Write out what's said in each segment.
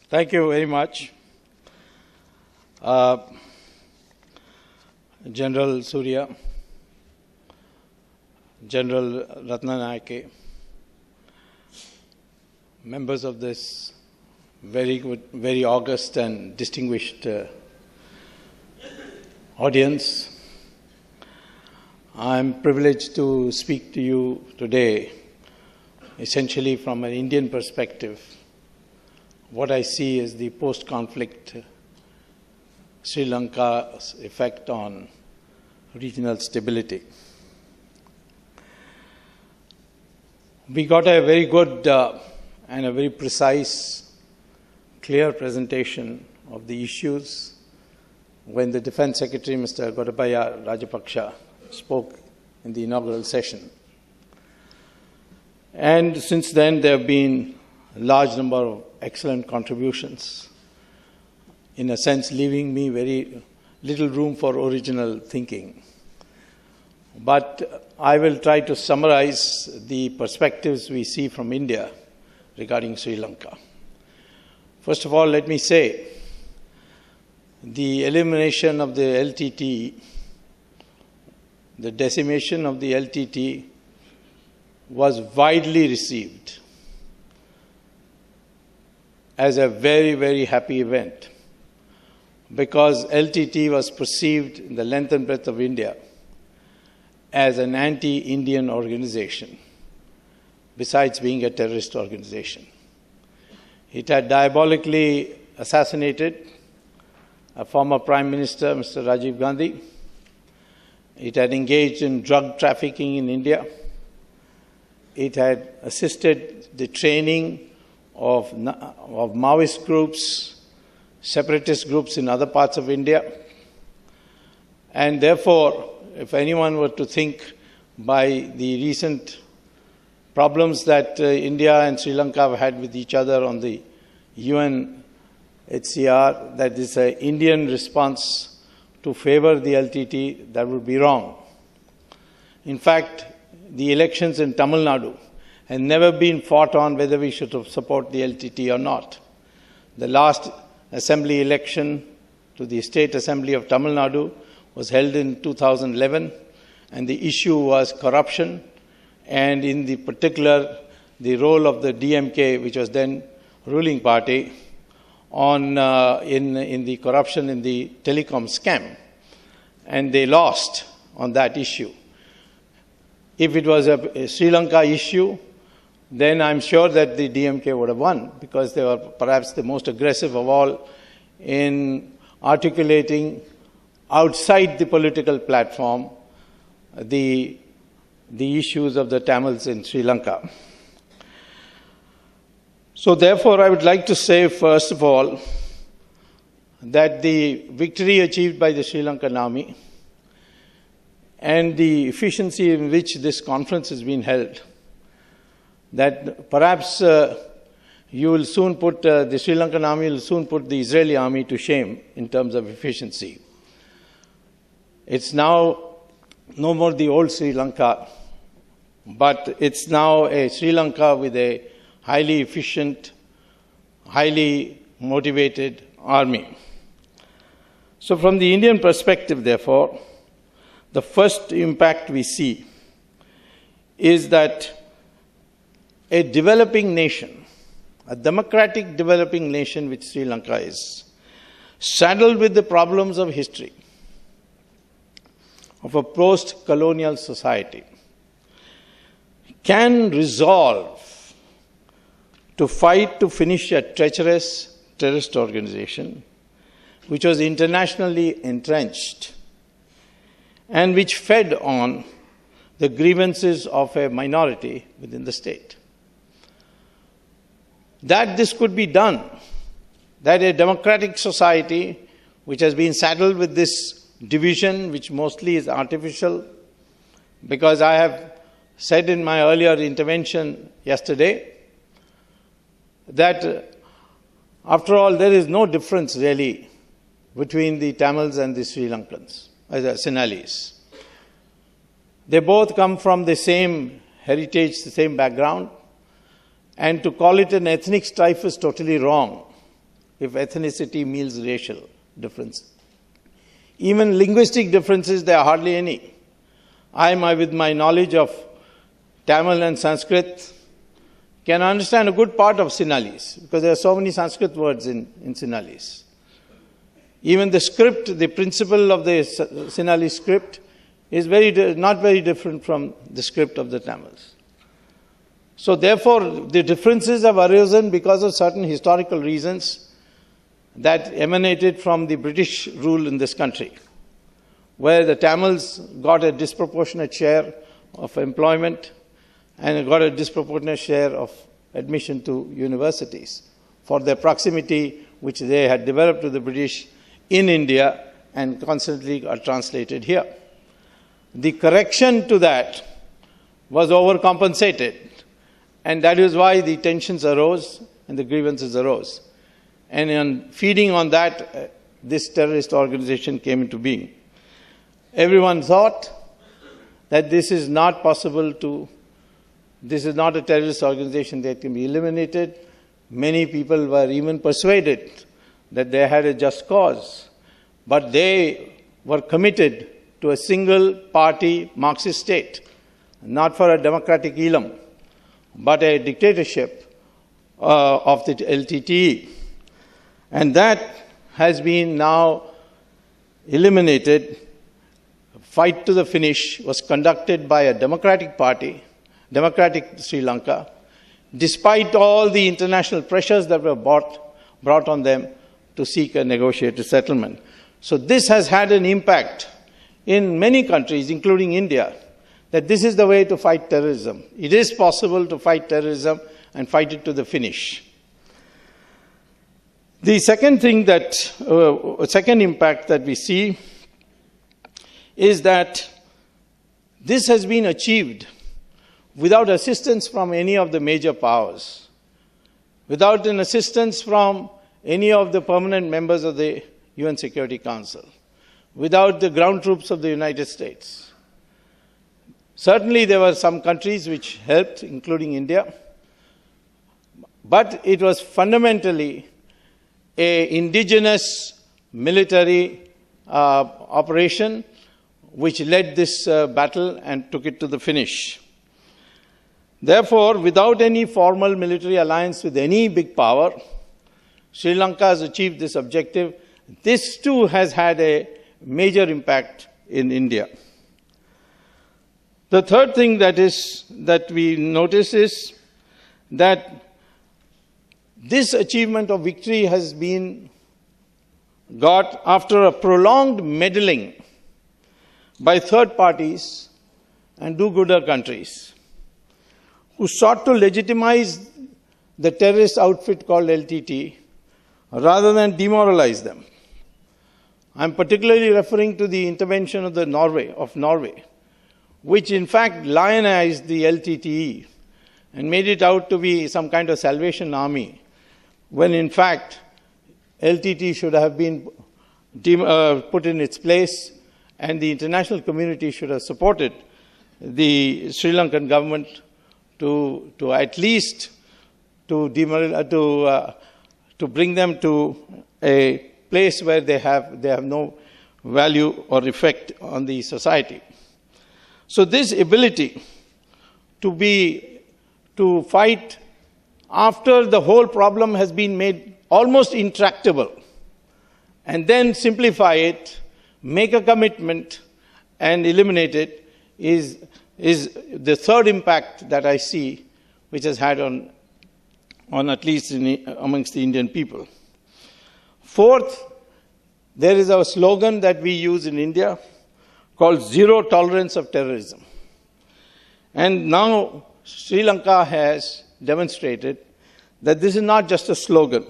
Thank you very much. General Surya, General Ratnanayake, members of this very august and distinguished audience, I am privileged to speak to you today essentially from an Indian perspective. What I see is the post-conflict Sri Lanka's effect on regional stability. We got a very good and a very precise, clear presentation of the issues when the Defense Secretary, Mr. Gotabaya Rajapaksa, spoke in the inaugural session. And since then, there have been a large number of excellent contributions, in a sense leaving me very little room for original thinking. But I will try to summarize the perspectives we see from India regarding Sri Lanka. First of all, let me say, the elimination of the LTTE, the decimation of the LTTE was widely received as a very, very happy event, because LTTE was perceived in the length and breadth of India as an anti-Indian organization, besides being a terrorist organization. It had diabolically assassinated a former Prime Minister, Mr. Rajiv Gandhi. It had engaged in drug trafficking in India. It had assisted the training of Maoist groups, separatist groups in other parts of India. And therefore, if anyone were to think by the recent problems that India and Sri Lanka have had with each other on the UNHCR, that is an Indian response to favor the LTTE, that would be wrong. In fact, the elections in Tamil Nadu had never been fought on whether we should support the LTTE or not. The last assembly election to the State Assembly of Tamil Nadu was held in 2011, and the issue was corruption, and in the particular, the role of the DMK, which was then ruling party, on in the corruption in the telecom scam. And they lost on that issue. If it was a Sri Lanka issue, then I'm sure that the DMK would have won, because they were perhaps the most aggressive of all in articulating outside the political platform the issues of the Tamils in Sri Lanka. So therefore, I would like to say, first of all, that the victory achieved by the Sri Lankan army and the efficiency in which this conference has been held, that perhaps you will soon put, the Sri Lankan army will soon put the Israeli army to shame in terms of efficiency. It's now no more the old Sri Lanka, but it's now a Sri Lanka with a highly efficient, highly motivated army. So from the Indian perspective, therefore, the first impact we see is that a developing nation, a democratic developing nation which Sri Lanka is, saddled with the problems of history, of a post-colonial society, can resolve to fight to finish a treacherous terrorist organization which was internationally entrenched and which fed on the grievances of a minority within the state. That this could be done, that a democratic society which has been saddled with this division, which mostly is artificial, because I have said in my earlier intervention yesterday that after all, there is no difference really between the Tamils and the Sri Lankans, Sinhalese. They both come from the same heritage, the same background, and to call it an ethnic strife is totally wrong. if ethnicity means racial difference. Even linguistic differences, there are hardly any. With my knowledge of Tamil and Sanskrit, can understand a good part of Sinhalese, because there are so many Sanskrit words in Sinhalese. Even the script, the principle of the Sinhalese script, is not very different from the script of the Tamils. So therefore, the differences have arisen because of certain historical reasons that emanated from the British rule in this country, where the Tamils got a disproportionate share of employment and got a disproportionate share of admission to universities for their proximity which they had developed to the British in India and constantly are translated here. The correction to that was overcompensated, and that is why the tensions arose and the grievances arose. And in feeding on that, this terrorist organization came into being. Everyone thought that this is not possible this is not a terrorist organization that can be eliminated. Many people were even persuaded that they had a just cause, but they were committed to a single-party Marxist state, not for a democratic Elam, but a dictatorship of the LTTE. And that has been now eliminated. Fight to the finish was conducted by a democratic party, democratic Sri Lanka, despite all the international pressures that were brought on them to seek a negotiated settlement. So this has had an impact in many countries, including India, that this is the way to fight terrorism. It is possible to fight terrorism and fight it to the finish. The second impact that we see is that this has been achieved without assistance from any of the major powers, without an assistance from any of the permanent members of the UN Security Council, without the ground troops of the United States. Certainly there were some countries which helped, including India, but it was fundamentally an indigenous military operation which led this battle and took it to the finish. Therefore, without any formal military alliance with any big power, Sri Lanka has achieved this objective. This too has had a major impact in India. The third thing that we notice is that this achievement of victory has been got after a prolonged meddling by third parties and do-gooder countries who sought to legitimize the terrorist outfit called LTTE rather than demoralize them. I'm particularly referring to the intervention of Norway, which in fact lionized the LTTE and made it out to be some kind of Salvation Army, when in fact LTTE should have been put in its place and the international community should have supported the Sri Lankan government to at least to bring them to a place where they have no value or effect on the society. So this ability to fight after the whole problem has been made almost intractable, and then simplify it, make a commitment, and eliminate it is the third impact that I see, which has had on at least amongst the Indian people. Fourth, there is a slogan that we use in India called zero tolerance of terrorism. And now Sri Lanka has demonstrated that this is not just a slogan,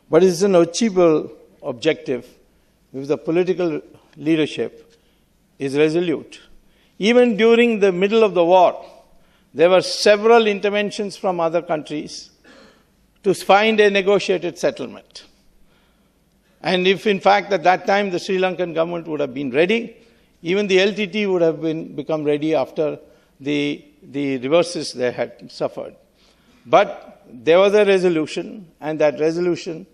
but it is an achievable objective if the political leadership is resolute. Even during the middle of the war, there were several interventions from other countries to find a negotiated settlement. And if in fact at that time the Sri Lankan government would have been ready, even the LTTE would have become ready after the reverses they had suffered. But there was a resolution, and that resolution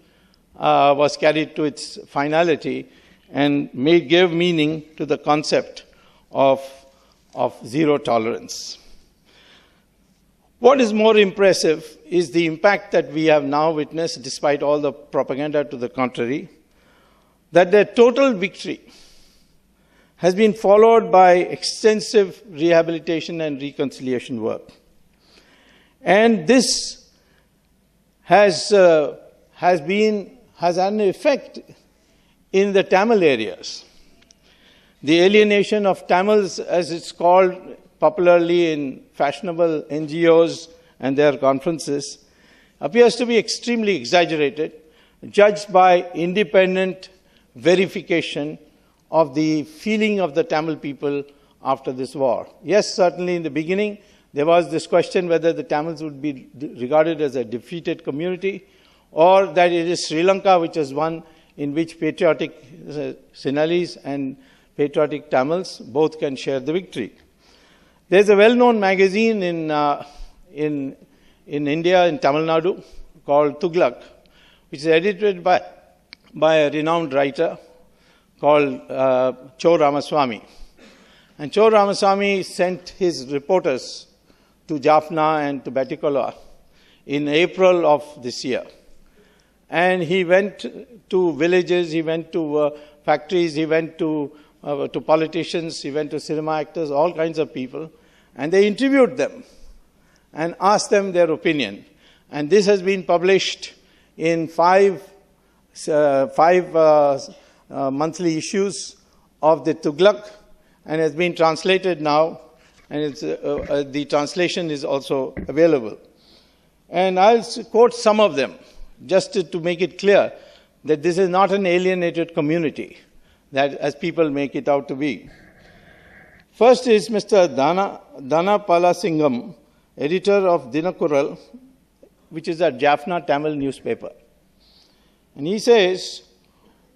was carried to its finality and gave meaning to the concept of zero tolerance. What is more impressive is the impact that we have now witnessed, despite all the propaganda to the contrary, that their total victory has been followed by extensive rehabilitation and reconciliation work. And this has had an effect in the Tamil areas. The alienation of Tamils, as it's called popularly in fashionable NGOs and their conferences, appears to be extremely exaggerated, judged by independent verification of the feeling of the Tamil people after this war. Yes, certainly in the beginning, there was this question whether the Tamils would be regarded as a defeated community, or that it is Sri Lanka which is one in which patriotic Sinhalese and patriotic Tamils both can share the victory. There's a well-known magazine in India, in Tamil Nadu, called Tughlaq, which is edited by a renowned writer called Cho Ramaswamy. And Cho Ramaswamy sent his reporters to Jaffna and to Batticaloa in April of this year. And he went to villages, he went to factories, he went to politicians, he went to cinema actors, all kinds of people, and they interviewed them and asked them their opinion. And this has been published in five monthly issues of the Tughlaq, and has been translated now, and the translation is also available. And I'll quote some of them, just to make it clear that this is not an alienated community, that as people make it out to be. First is Mr. Dana Palasingam, editor of Dinakural, which is a Jaffna Tamil newspaper. And he says,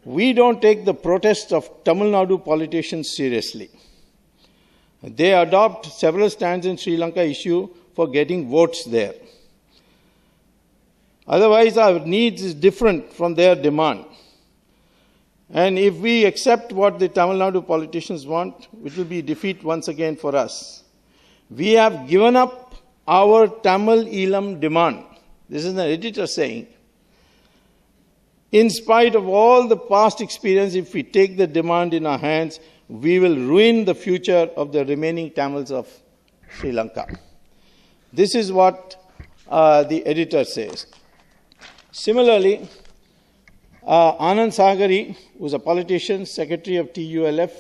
"We don't take the protests of Tamil Nadu politicians seriously. They adopt several stands in Sri Lanka issue for getting votes there. Otherwise, our needs is different from their demand. And if we accept what the Tamil Nadu politicians want, it will be defeat once again for us. We have given up our Tamil Elam demand." This is the editor saying. "In spite of all the past experience, if we take the demand in our hands, we will ruin the future of the remaining Tamils of Sri Lanka." This is what the editor says. Similarly, Anand Sagari, who is a politician, secretary of TULF,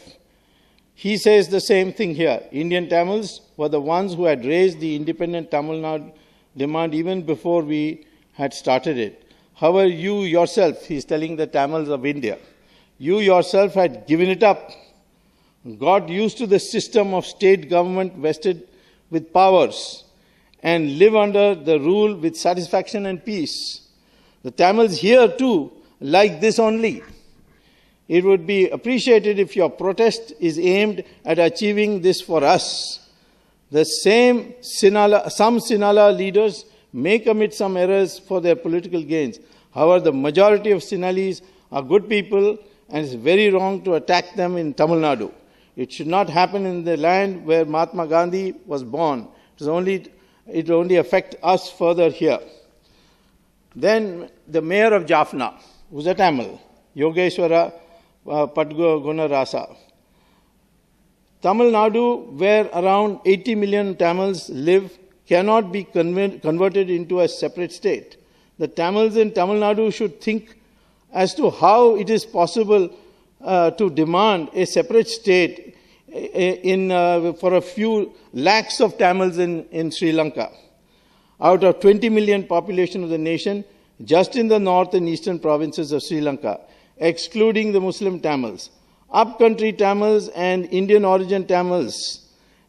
he says the same thing here. "Indian Tamils were the ones who had raised the independent Tamil Nadu demand even before we had started it. However, you yourself," he is telling the Tamils of India, "you yourself had given it up, got used to the system of state government vested with powers, and live under the rule with satisfaction and peace. The Tamils here too like this only. It would be appreciated if your protest is aimed at achieving this for us. Some Sinhala leaders may commit some errors for their political gains. However, the majority of Sinhalese are good people, and it's very wrong to attack them in Tamil Nadu. It should not happen in the land where Mahatma Gandhi was born. It only affects us further here." Then the mayor of Jaffna, who's a Tamil, Yogeshwara Padgunarasa. "Tamil Nadu, where around 80 million Tamils live, cannot be converted into a separate state. The Tamils in Tamil Nadu should think as to how it is possible to demand a separate state for a few lakhs of Tamils in Sri Lanka. Out of 20 million population of the nation, just in the north and eastern provinces of Sri Lanka, excluding the Muslim Tamils, upcountry Tamils and Indian origin Tamils,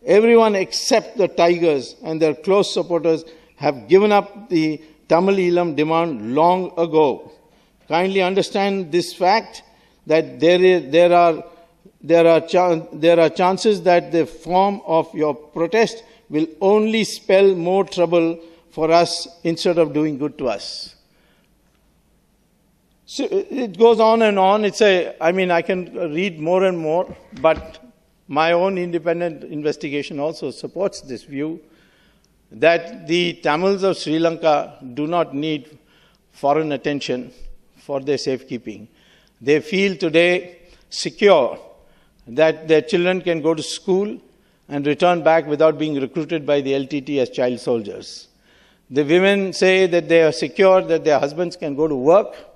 everyone except the Tigers and their close supporters have given up the Tamil Elam demand long ago. Kindly understand this fact that there are chances that the form of your protest will only spell more trouble for us instead of doing good to us." So it goes on and on. I can read more and more, but my own independent investigation also supports this view that the Tamils of Sri Lanka do not need foreign attention for their safekeeping. They feel today secure that their children can go to school and return back without being recruited by the LTTE as child soldiers. The women say that they are secure that their husbands can go to work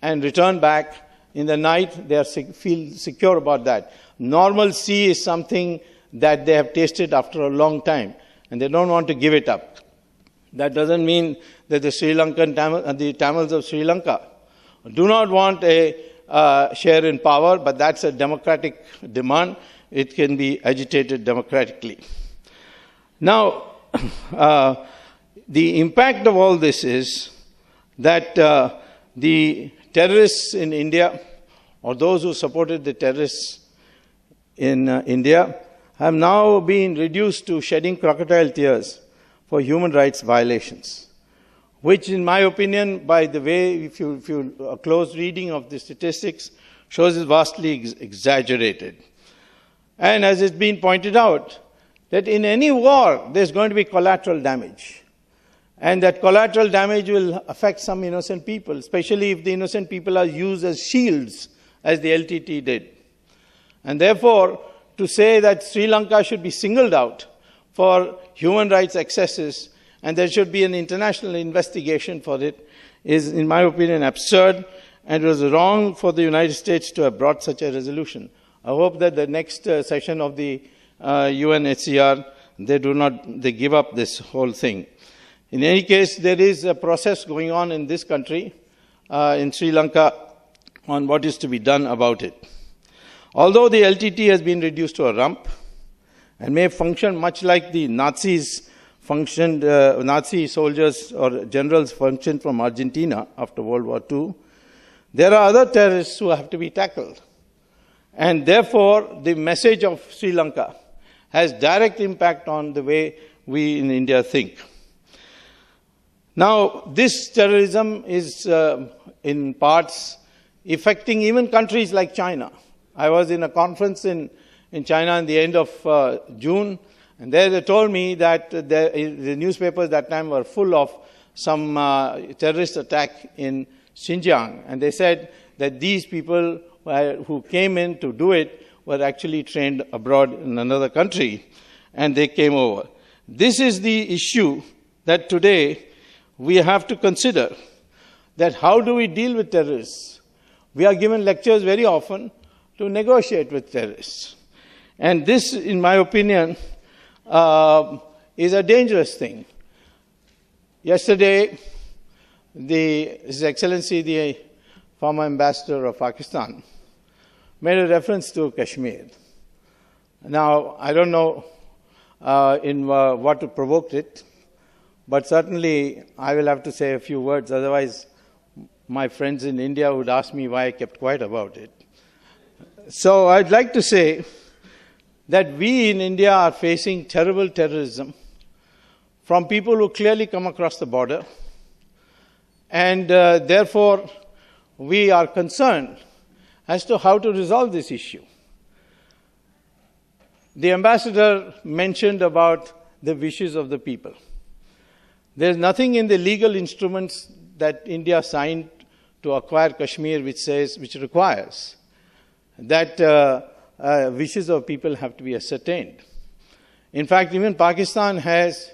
and return back in the night. They feel secure about that. Normalcy is something that they have tasted after a long time, and they don't want to give it up. That doesn't mean that the the Tamils of Sri Lanka do not want a share in power, but that's a democratic demand. It can be agitated democratically. Now, the impact of all this is that the terrorists in India, or those who supported the terrorists in India, have now been reduced to shedding crocodile tears for human rights violations, which in my opinion, by the way, if you a close reading of the statistics, shows is vastly exaggerated. And as it's been pointed out, that in any war, there's going to be collateral damage. And that collateral damage will affect some innocent people, especially if the innocent people are used as shields, as the LTTE did. And therefore, to say that Sri Lanka should be singled out for human rights excesses and there should be an international investigation for it is, in my opinion, absurd, and it was wrong for the United States to have brought such a resolution. I hope that the next session of the UNHCR, they give up this whole thing. In any case, there is a process going on in this country, in Sri Lanka, on what is to be done about it. Although the LTTE has been reduced to a rump and may function much like the Nazis functioned, Nazi soldiers or generals functioned from Argentina after World War II, there are other terrorists who have to be tackled. And therefore, the message of Sri Lanka has direct impact on the way we in India think. Now, this terrorism is in parts affecting even countries like China. I was in a conference in China in the end of June, and there they told me that the newspapers that time were full of some terrorist attack in Xinjiang. And they said that these people who came in to do it were actually trained abroad in another country, and they came over. This is the issue that today we have to consider, that how do we deal with terrorists? We are given lectures very often to negotiate with terrorists. And this, in my opinion, is a dangerous thing. Yesterday, His Excellency, the former ambassador of Pakistan, made a reference to Kashmir. Now, I don't know what provoked it, but certainly I will have to say a few words, otherwise my friends in India would ask me why I kept quiet about it. So I'd like to say that we in India are facing terrible terrorism from people who clearly come across the border, and therefore we are concerned as to how to resolve this issue. The ambassador mentioned about the wishes of the people. There's nothing in the legal instruments that India signed to acquire Kashmir which requires that wishes of people have to be ascertained. In fact, even Pakistan has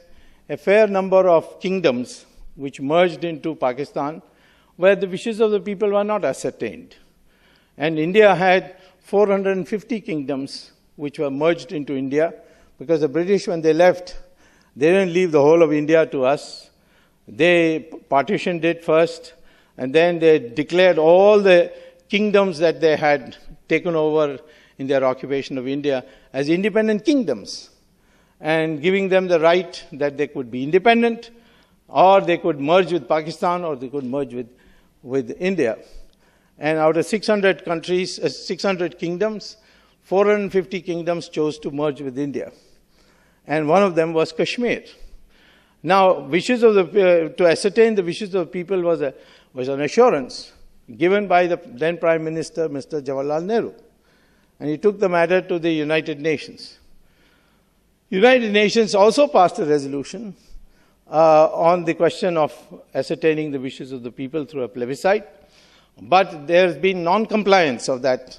a fair number of kingdoms which merged into Pakistan where the wishes of the people were not ascertained. And India had 450 kingdoms which were merged into India, because the British, when they left, they didn't leave the whole of India to us. They partitioned it first, and then they declared all the kingdoms that they had taken over in their occupation of India as independent kingdoms, and giving them the right that they could be independent, or they could merge with Pakistan, or they could merge with India. And out of 600 countries, 600 kingdoms, 450 kingdoms chose to merge with India. And one of them was Kashmir. Now, to ascertain the wishes of the people was an assurance given by the then Prime Minister, Mr. Jawaharlal Nehru. And he took the matter to the United Nations. United Nations also passed a resolution on the question of ascertaining the wishes of the people through a plebiscite. But there's been non-compliance of that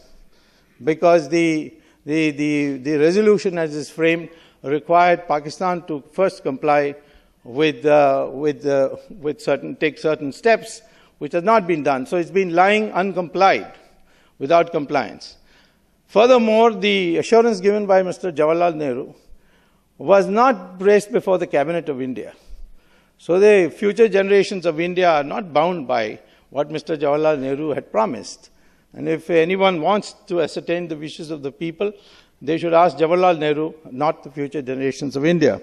because the resolution as is framed required Pakistan to first comply with take certain steps, which has not been done. So it's been lying uncomplied, without compliance. Furthermore, the assurance given by Mr. Jawaharlal Nehru was not placed before the Cabinet of India. So the future generations of India are not bound by what Mr. Jawaharlal Nehru had promised. And if anyone wants to ascertain the wishes of the people, they should ask Jawaharlal Nehru, not the future generations of India.